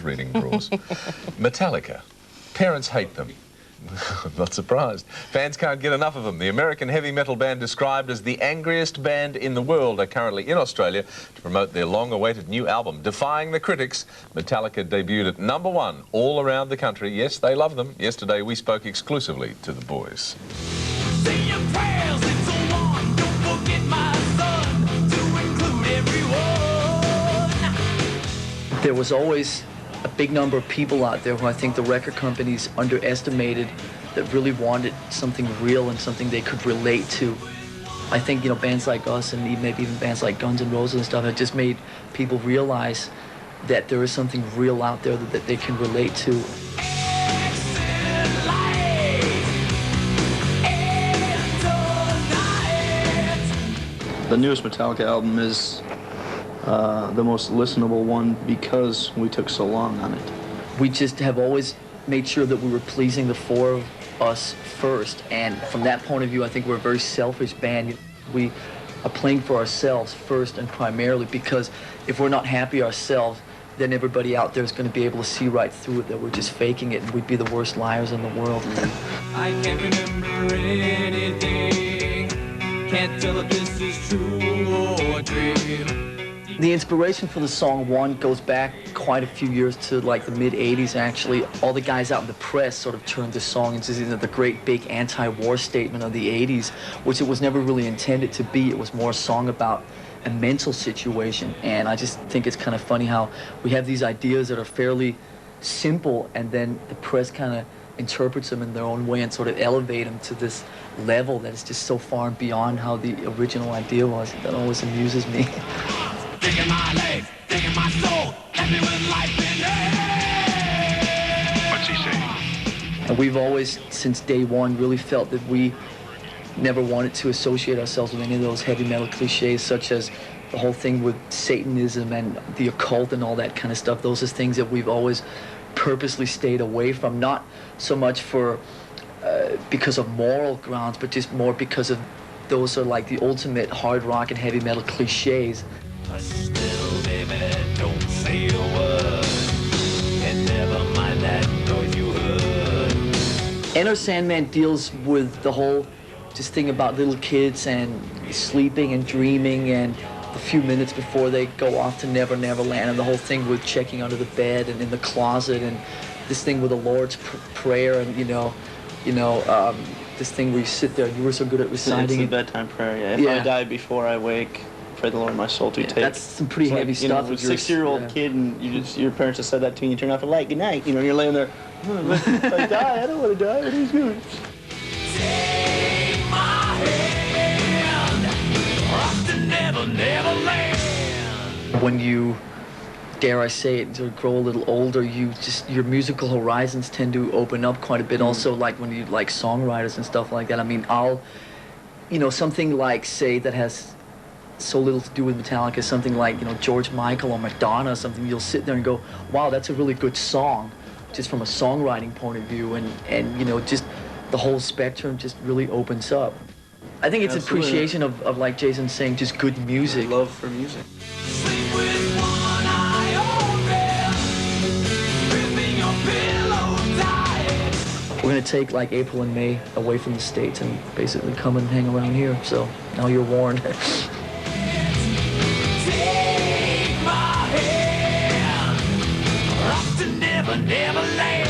newsreading drawers. Metallica. Parents hate them. I'm not surprised. Fans can't get enough of them. The American heavy metal band, described as the angriest band in the world, are currently in Australia to promote their long-awaited new album. Defying the critics, Metallica debuted at #1 all around the country. Yes, they love them. Yesterday we spoke exclusively to the boys. Say your prayers, it's so long. Don't forget my son, to include everyone. There was always a big number of people out there who I think the record companies underestimated, that really wanted something real and something they could relate to. I think, you know, bands like us and maybe even bands like Guns N' Roses and stuff have just made people realize that there is something real out there that they can relate to. The newest Metallica album is the most listenable one because we took so long on it. We just have always made sure that we were pleasing the four of us first, and from that point of view I think we're a very selfish band. We are playing for ourselves first and primarily, because if we're not happy ourselves, then everybody out there is going to be able to see right through it, that we're just faking it, and we'd be the worst liars in the world. I can't remember anything, can't tell if this is true or a dream. The inspiration for the song One goes back quite a few years to like the mid-'80s actually. All the guys out in the press sort of turned this song into the great big anti-war statement of the '80s, which it was never really intended to be. It was more a song about a mental situation, and I just think it's kind of funny how we have these ideas that are fairly simple, and then the press kind of interprets them in their own way and sort of elevate them to this level that is just so far beyond how the original idea was. That always amuses me. Digging my legs, digging my soul, and living life in hell. What's he saying? And we've always, since day one, really felt that we never wanted to associate ourselves with any of those heavy metal cliches, such as the whole thing with Satanism and the occult and all that kind of stuff. Those are things that we've always purposely stayed away from, not so much for because of moral grounds, but just more because of those are like the ultimate hard rock and heavy metal cliches. Still, baby, don't say a word, and never mind that noise you heard. Enter Sandman deals with the whole just thing about little kids and sleeping and dreaming and the few minutes before they go off to Never Never Land, and the whole thing with checking under the bed and in the closet, and this thing with the Lord's Prayer, and this thing where you sit there and you were so good at reciting It's the bedtime prayer, yeah. If I die before I wake, pray the Lord my soul to take. That's some pretty heavy stuff. With a 6-year-old kid, and your parents have said that to you, and you turn off the light, good night. You know, you're laying there, if I die, I don't want to die, what he's doing. Take my hand, off to Never Never Land. When you, dare I say it, sort of grow a little older, your musical horizons tend to open up quite a bit. Also, like when you like songwriters and stuff like that. I mean, something like, say, that has so little to do with Metallica, something like, George Michael or Madonna, something you'll sit there and go, wow, that's a really good song, just from a songwriting point of view, and just the whole spectrum just really opens up. I think it's appreciation of like Jason's saying, just good music. Love for music. Sleep with one eye open, gripping your pillow tight. We're gonna take like April and May away from the States and basically come and hang around here, so now you're warned. Take my hand, off to Never Never Land.